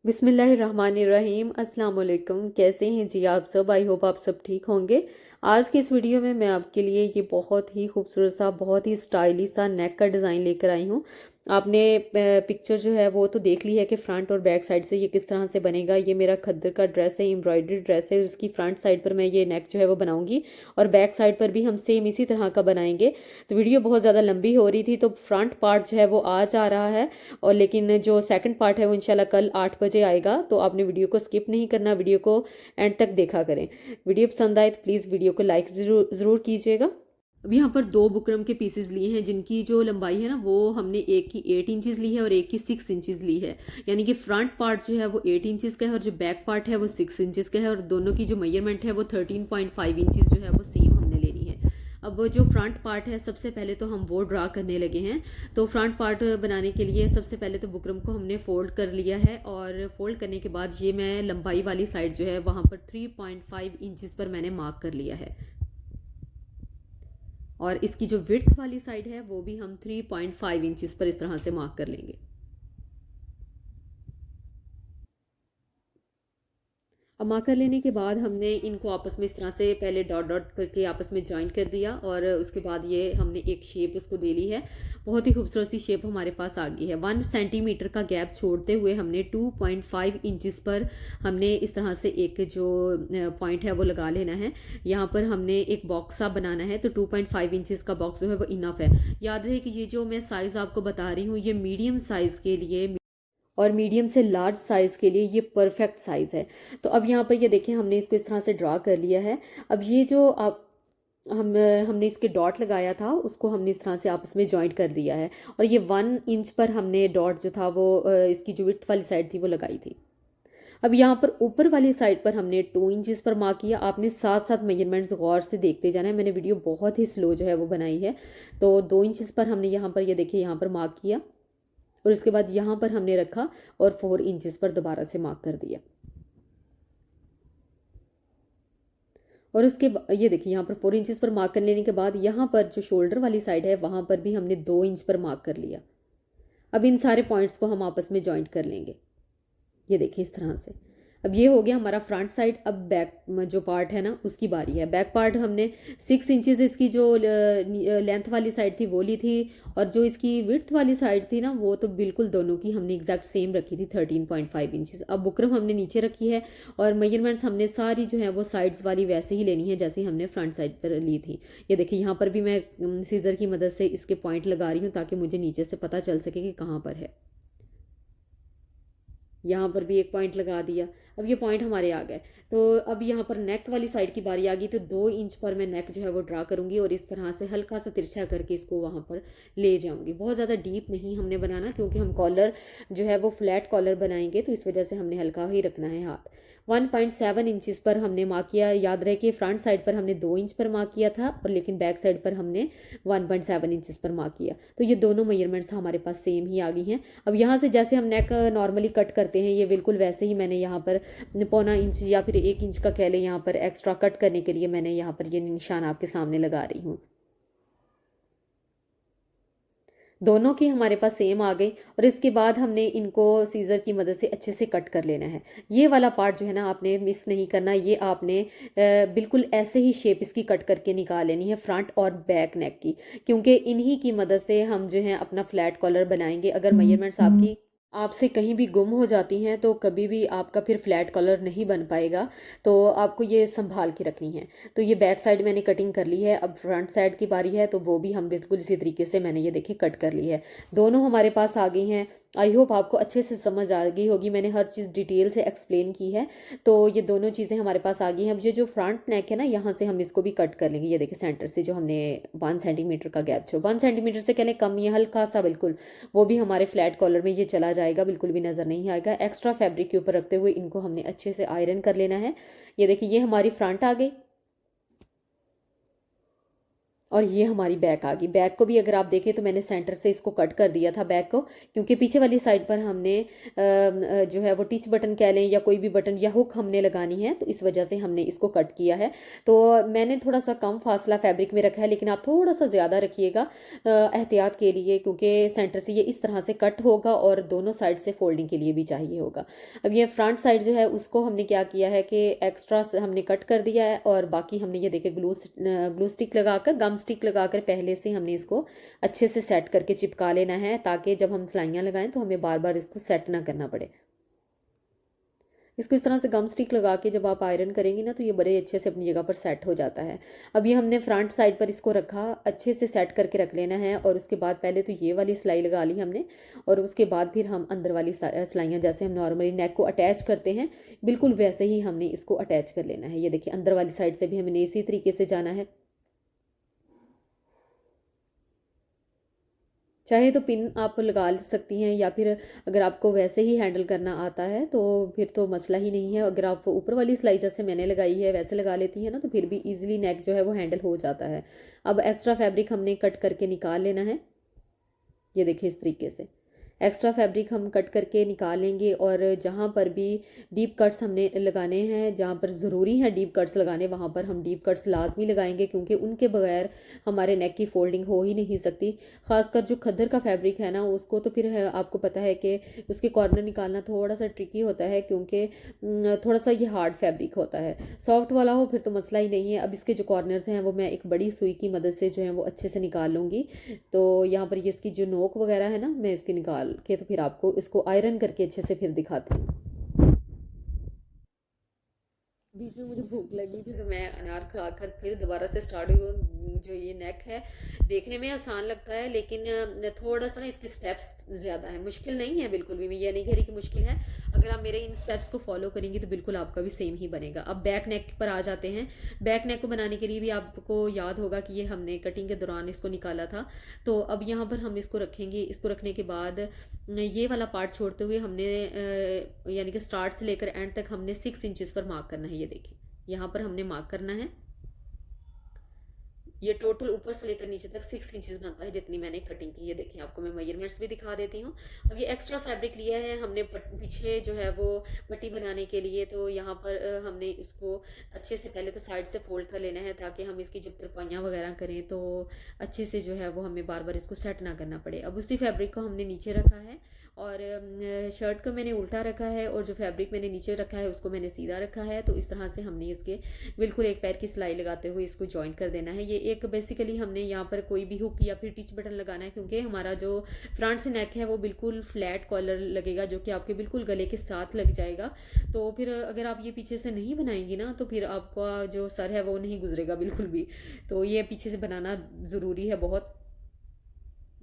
बिस्मिल्लाहिर्रहमानिर्रहीम अस्सलाम वालेकुम। कैसे हैं जी आप सब? आई होप आप सब ठीक होंगे। आज की इस वीडियो में मैं आपके लिए ये बहुत ही खूबसूरत सा बहुत ही स्टाइलिश सा नेक का डिज़ाइन लेकर आई हूँ। आपने पिक्चर जो है वो तो देख ली है कि फ्रंट और बैक साइड से ये किस तरह से बनेगा। ये मेरा खद्दर का ड्रेस है, एम्ब्रॉयडरी ड्रेस है। इसकी फ्रंट साइड पर मैं ये नेक जो है वो बनाऊंगी और बैक साइड पर भी हम सेम इसी तरह का बनाएंगे। तो वीडियो बहुत ज़्यादा लंबी हो रही थी तो फ्रंट पार्ट जो है वो आज आ रहा है और लेकिन जो सेकंड पार्ट है वो इंशाल्लाह कल 8 बजे आएगा। तो आपने वीडियो को स्किप नहीं करना, वीडियो को एंड तक देखा करें। वीडियो पसंद आए तो प्लीज़ वीडियो को लाइक ज़रूर कीजिएगा। अब यहाँ पर दो बुकरम के पीसेस लिए हैं जिनकी जो लंबाई है ना वो हमने एक की 8 इंचज़ ली है और एक की 6 इंचज़ ली है। यानी कि फ्रंट पार्ट जो है वो 8 इंचज़ का है और जो बैक पार्ट है वो 6 इंचज़ का है और दोनों की जो मेजरमेंट है वो 13.5 इंचज़ जो है वो सेम हमने लेनी है। अब जो फ्रंट पार्ट है सबसे पहले तो हम वो ड्रा करने लगे हैं। तो फ्रंट पार्ट बनाने के लिए सबसे पहले तो बुकरम को हमने फोल्ड कर लिया है और फोल्ड करने के बाद ये मैं लंबाई वाली साइड जो है वहाँ पर 3.5 इंचज़ पर मैंने मार्क कर लिया है और इसकी जो विड्थ वाली साइड है वो भी हम 3.5 इंचज़ पर इस तरह से मार्क कर लेंगे। अब मार्क कर लेने के बाद हमने इनको आपस में इस तरह से पहले डॉट डॉट करके आपस में जॉइन कर दिया और उसके बाद ये हमने एक शेप उसको दे ली है। बहुत ही खूबसूरत सी शेप हमारे पास आ गई है। 1 सेंटीमीटर का गैप छोड़ते हुए हमने 2.5 इंचज़ पर हमने इस तरह से एक जो पॉइंट है वो लगा लेना है। यहाँ पर हमने एक बॉक्स सा बनाना है तो 2.5 इंचज़ का बॉक्स जो है वो इनफ है। याद रहे कि ये जो मैं साइज़ आपको बता रही हूँ ये मीडियम साइज़ के लिए और मीडियम से लार्ज साइज़ के लिए ये परफेक्ट साइज़ है। तो अब यहाँ पर ये देखें हमने इसको इस तरह से ड्रा कर लिया है। अब ये जो आप हम हमने इसके डॉट लगाया था उसको हमने इस तरह से आपस में जॉइंट कर दिया है और ये 1 इंच पर हमने डॉट जो था वो इसकी जो विड्थ वाली साइड थी वो लगाई थी। अब यहाँ पर ऊपर वाली साइड पर हमने 2 इंचज़ पर मार्क किया। आपने साथ साथ मेजरमेंट्स गौर से देखते जाना है। मैंने वीडियो बहुत ही स्लो जो है वो बनाई है। तो 2 इंचज़ पर हमने यहाँ पर ये देखिए यहाँ पर मार्क किया और इसके बाद यहाँ पर हमने रखा और 4 इंचज़ पर दोबारा से मार्क कर दिया और उसके ये देखिए यहाँ पर 4 इंचज़ पर मार्क कर लेने के बाद यहाँ पर जो शोल्डर वाली साइड है वहाँ पर भी हमने 2 इंच पर मार्क कर लिया। अब इन सारे पॉइंट्स को हम आपस में जॉइंट कर लेंगे। ये देखिए इस तरह से। अब ये हो गया हमारा फ्रंट साइड। अब बैक जो पार्ट है ना उसकी बारी है। बैक पार्ट हमने 6 इंचज़ इसकी जो लेंथ वाली साइड थी वो ली थी और जो इसकी विड्थ वाली साइड थी ना वो तो बिल्कुल दोनों की हमने एग्जैक्ट सेम रखी थी 13.5 इंचज़। अब बुकरम हमने नीचे रखी है और मेजरमेंट्स हमने सारी जो है वो साइड्स वाली वैसे ही लेनी है जैसे हमने फ्रंट साइड पर ली थी। ये देखिए यहाँ पर भी मैं सीजर की मदद से इसके पॉइंट लगा रही हूँ ताकि मुझे नीचे से पता चल सके कि कहाँ पर है। यहाँ पर भी एक पॉइंट लगा दिया। अब ये पॉइंट हमारे आ गए। तो अब यहाँ पर नेक वाली साइड की बारी आ गई तो 2 इंच पर मैं नेक जो है वो ड्रा करूंगी और इस तरह से हल्का सा तिरछा करके इसको वहाँ पर ले जाऊंगी। बहुत ज़्यादा डीप नहीं हमने बनाना क्योंकि हम कॉलर जो है वो फ्लैट कॉलर बनाएंगे तो इस वजह से हमने हल्का ही रखना है हाथ। 1.7 इंचज़ पर हमने मार्क किया। याद रहे कि फ्रंट साइड पर हमने 2 इंच पर मार्क किया था और लेकिन बैक साइड पर हमने 1.7 इंचज़ पर मार्क किया। तो ये दोनों मेजरमेंट्स हमारे पास सेम ही आ गई हैं। अब यहाँ से जैसे हम नेक नॉर्मली कट करते हैं ये बिल्कुल वैसे ही मैंने यहाँ पर 0.25 इंच या फिर 1 इंच का कह लें यहाँ पर एक्स्ट्रा कट करने के लिए मैंने यहाँ पर ये निशान आपके सामने लगा रही हूँ। दोनों की हमारे पास सेम आ गई और इसके बाद हमने इनको सीजर की मदद से अच्छे से कट कर लेना है। ये वाला पार्ट जो है ना आपने मिस नहीं करना। ये आपने बिल्कुल ऐसे ही शेप इसकी कट करके निकाल लेनी है फ्रंट और बैक नेक की, क्योंकि इन्हीं की मदद से हम जो है अपना फ्लैट कॉलर बनाएंगे। अगर मेजरमेंट्स आपकी आपसे कहीं भी गुम हो जाती हैं तो कभी भी आपका फिर फ्लैट कॉलर नहीं बन पाएगा। तो आपको ये संभाल के रखनी है। तो ये बैक साइड मैंने कटिंग कर ली है। अब फ्रंट साइड की बारी है तो वो भी हम बिल्कुल इसी तरीके से मैंने ये देखिए कट कर ली है। दोनों हमारे पास आ गई हैं। आई होप आपको अच्छे से समझ आ गई होगी। मैंने हर चीज़ डिटेल से एक्सप्लेन की है। तो ये दोनों चीज़ें हमारे पास आ गई हैं। अब ये जो फ्रंट नेक है ना यहाँ से हम इसको भी कट कर लेंगे। ये देखिए सेंटर से जो हमने 1 सेंटीमीटर का गैप छो 1 सेंटीमीटर से कहने कम, ये हल्का सा बिल्कुल वो भी हमारे फ्लैट कॉलर में ये चला जाएगा, बिल्कुल भी नज़र नहीं आएगा। एक्स्ट्रा फैब्रिक के ऊपर रखते हुए इनको हमने अच्छे से आयरन कर लेना है। ये देखिए ये हमारी फ्रंट आ गई। और ये हमारी बैक आ गई। बैक को भी अगर आप देखें तो मैंने सेंटर से इसको कट कर दिया था बैक को, क्योंकि पीछे वाली साइड पर हमने जो है वो टिच बटन कह लें या कोई भी बटन या हुक हमने लगानी है, तो इस वजह से हमने इसको कट किया है। तो मैंने थोड़ा सा कम फासला फैब्रिक में रखा है, लेकिन आप थोड़ा सा ज़्यादा रखिएगा एहतियात के लिए, क्योंकि सेंटर से ये इस तरह से कट होगा और दोनों साइड से फोल्डिंग के लिए भी चाहिए होगा। अब ये फ्रंट साइड जो है उसको हमने क्या किया है कि एक्स्ट्रा हमने कट कर दिया है, और बाकी हमने ये देखे ग्लू स्टिक लगाकर, गम स्टिक लगाकर पहले से हमने इसको अच्छे से सेट करके चिपका लेना है, ताकि जब हम सिलाइयाँ लगाएं तो हमें बार बार इसको सेट ना करना पड़े। इसको इस तरह से गम स्टिक लगा के जब आप आयरन करेंगी ना तो ये बड़े अच्छे से अपनी जगह पर सेट हो जाता है। अब ये हमने फ्रंट साइड पर इसको रखा, अच्छे से सेट करके रख लेना है, और उसके बाद पहले तो ये वाली सिलाई लगा ली हमने, और उसके बाद फिर हम अंदर वाली सिलाइयाँ जैसे हम नॉर्मली नेक को अटैच करते हैं बिल्कुल वैसे ही हमने इसको अटैच कर लेना है। ये देखिए अंदर वाली साइड से भी हमें इसी तरीके से जाना है। चाहे तो पिन आप लगा सकती हैं, या फिर अगर आपको वैसे ही हैंडल करना आता है तो फिर तो मसला ही नहीं है। अगर आप ऊपर वाली सिलाई जैसे मैंने लगाई है वैसे लगा लेती हैं ना, तो फिर भी इजीली नेक जो है वो हैंडल हो जाता है। अब एक्स्ट्रा फैब्रिक हमने कट करके निकाल लेना है। ये देखिए इस तरीके से एक्स्ट्रा फैब्रिक हम कट करके निकाल लेंगे, और जहाँ पर भी डीप कट्स हमने लगाने हैं, जहाँ पर ज़रूरी है डीप कट्स लगाने, वहाँ पर हम डीप कट्स लाजमी लगाएंगे, क्योंकि उनके बगैर हमारे नेक की फोल्डिंग हो ही नहीं सकती। खासकर जो खद्दर का फैब्रिक है ना, उसको तो फिर आपको पता है कि उसके कॉर्नर निकालना थोड़ा सा ट्रिकी होता है, क्योंकि थोड़ा सा ये हार्ड फैब्रिक होता है। सॉफ्ट वाला हो फिर तो मसला ही नहीं है। अब इसके जो कॉर्नर्स हैं वो मैं एक बड़ी सुई की मदद से जो है वो अच्छे से निकाल लूँगी। तो यहाँ पर ये इसकी जो नोक वगैरह है ना, मैं इसकी निकाल के तो फिर आपको इसको आयरन करके अच्छे से फिर दिखाती हूँ। बीच में मुझे भूख लगी थी तो मैं अनार खाकर फिर दोबारा से स्टार्ट हुई। जो ये नेक है देखने में आसान लगता है, लेकिन थोड़ा सा ना इसके स्टेप्स ज़्यादा है। मुश्किल नहीं है बिल्कुल भी, मैं ये नहीं कह रही कि मुश्किल है। अगर आप मेरे इन स्टेप्स को फॉलो करेंगी तो बिल्कुल आपका भी सेम ही बनेगा। अब बैक नेक पर आ जाते हैं। बैक नेक को बनाने के लिए भी आपको याद होगा कि ये हमने कटिंग के दौरान इसको निकाला था। तो अब यहाँ पर हम इसको रखेंगे। इसको रखने के बाद ये वाला पार्ट छोड़ते हुए हमने यानी कि स्टार्ट से लेकर एंड तक हमने 6 इंचेस पर मार्क करना है। ये देखिए यहाँ पर हमने मार्क करना है। ये टोटल ऊपर से लेकर नीचे तक 6 इंचेस बनता है जितनी मैंने कटिंग की। ये देखिए आपको मैं मेजरमेंट्स भी दिखा देती हूँ। अब ये एक्स्ट्रा फैब्रिक लिया है हमने पीछे जो है वो पट्टी बनाने के लिए। तो यहाँ पर हमने इसको अच्छे से पहले तो साइड से फोल्ड कर लेना है, ताकि हम इसकी जब तरपाइयाँ वगैरह करें तो अच्छे से जो है वो हमें बार बार इसको सेट ना करना पड़े। अब उसी फैब्रिक को हमने नीचे रखा है, और शर्ट को मैंने उल्टा रखा है, और जो फैब्रिक मैंने नीचे रखा है उसको मैंने सीधा रखा है। तो इस तरह से हमने इसके बिल्कुल एक पैर की सिलाई लगाते हुए इसको जॉइंट कर देना है। ये एक बेसिकली हमने यहाँ पर कोई भी हुक या फिर टिच बटन लगाना है, क्योंकि हमारा जो फ्रंट से नेक है वो बिल्कुल फ्लैट कॉलर लगेगा, जो कि आपके बिल्कुल गले के साथ लग जाएगा। तो फिर अगर आप ये पीछे से नहीं बनाएंगी ना तो फिर आपका जो सर है वो नहीं गुजरेगा बिल्कुल भी। तो ये पीछे से बनाना ज़रूरी है बहुत।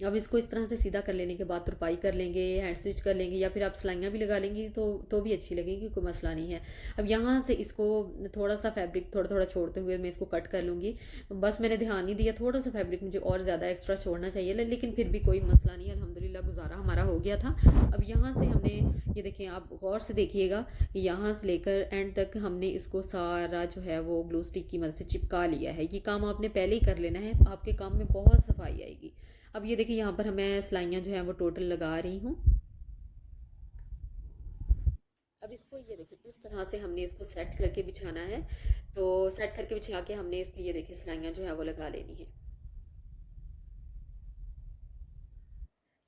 अब इसको इस तरह से सीधा कर लेने के बाद तुरपाई कर लेंगे, हैंड स्टिच कर लेंगे, या फिर आप सिलाइयाँ भी लगा लेंगी तो भी अच्छी लगेगी, कोई मसला नहीं है। अब यहाँ से इसको थोड़ा सा फैब्रिक थोड़ा थोड़ा छोड़ते हुए मैं इसको कट कर लूँगी। बस मैंने ध्यान नहीं दिया, थोड़ा सा फैब्रिक मुझे और ज़्यादा एक्स्ट्रा छोड़ना चाहिए, लेकिन फिर भी कोई मसला नहीं है। अल्हम्दुलिल्लाह गुजारा हमारा हो गया था। अब यहाँ से हमने ये देखें, आप गौर से देखिएगा, यहाँ से लेकर एंड तक हमने इसको सारा जो है वो ग्लू स्टिक की मदद से चिपका लिया है। ये काम आपने पहले ही कर लेना है, आपके काम में बहुत सफाई आएगी। अब ये देखिए यहाँ पर मैं सिलाइयाँ जो है वो टोटल लगा रही हूँ। अब इसको ये देखिए इस तरह से हमने इसको सेट करके बिछाना है। तो सेट करके बिछा के हमने इसकी ये देखिए सिलाइयाँ जो है वो लगा लेनी है।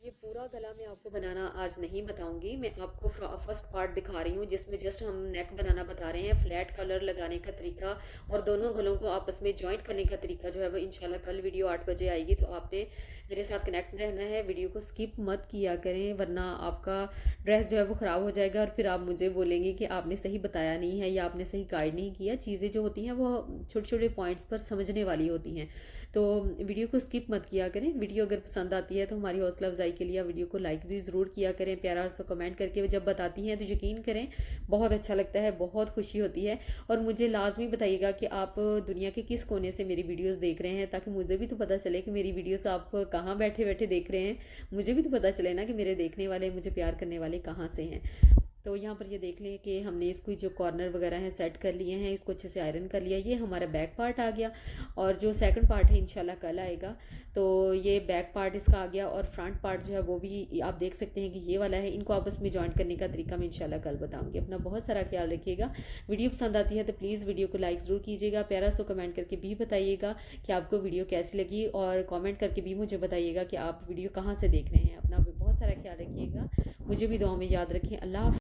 ये पूरा गला मैं आपको बनाना आज नहीं बताऊंगी, मैं आपको फर्स्ट पार्ट दिखा रही हूँ जिसमें जस्ट हम नेक बनाना बता रहे हैं। फ्लैट कलर लगाने का तरीका और दोनों गलों को आपस में जॉइंट करने का तरीका जो है वो इंशाल्लाह कल वीडियो 8 बजे आएगी। तो आपने मेरे साथ कनेक्ट रहना है, वीडियो को स्किप मत किया करें, वरना आपका ड्रेस जो है वो ख़राब हो जाएगा और फिर आप मुझे बोलेंगे कि आपने सही बताया नहीं है या आपने सही गाइड नहीं किया। चीज़ें जो होती हैं वो छोटे छोटे पॉइंट्स पर समझने वाली होती हैं। तो वीडियो को स्किप मत किया करें। वीडियो अगर पसंद आती है तो हमारी हौसला अफजाई के लिए वीडियो को लाइक भी ज़रूर किया करें। प्यारा सा कमेंट करके जब बताती हैं तो यकीन करें बहुत अच्छा लगता है, बहुत खुशी होती है। और मुझे लाजमी बताइएगा कि आप दुनिया के किस कोने से मेरी वीडियोस देख रहे हैं, ताकि मुझे भी तो पता चले कि मेरी वीडियोस आप कहाँ बैठे बैठे देख रहे हैं। मुझे भी तो पता चले ना कि मेरे देखने वाले, मुझे प्यार करने वाले कहाँ से हैं। तो यहाँ पर ये देख लें कि हमने इसको जो कॉर्नर वगैरह हैं सेट कर लिए हैं, इसको अच्छे से आयरन कर लिया। ये हमारा बैक पार्ट आ गया और जो सेकंड पार्ट है इंशाल्लाह कल आएगा। तो ये बैक पार्ट इसका आ गया और फ्रंट पार्ट जो है वो भी आप देख सकते हैं कि ये वाला है। इनको आपस में जॉइंट करने का तरीका मैं इंशाल्लाह कल बताऊंगी। अपना बहुत सारा ख्याल रखिएगा। वीडियो पसंद आती है तो प्लीज़ वीडियो को लाइक ज़रूर कीजिएगा, प्यारा सो कमेंट करके भी बताइएगा कि आपको वीडियो कैसी लगी, और कॉमेंट करके भी मुझे बताइएगा कि आप वीडियो कहाँ से देख रहे हैं। अपना बहुत सारा ख्याल रखिएगा, मुझे भी दुआ में याद रखें। अल्लाह।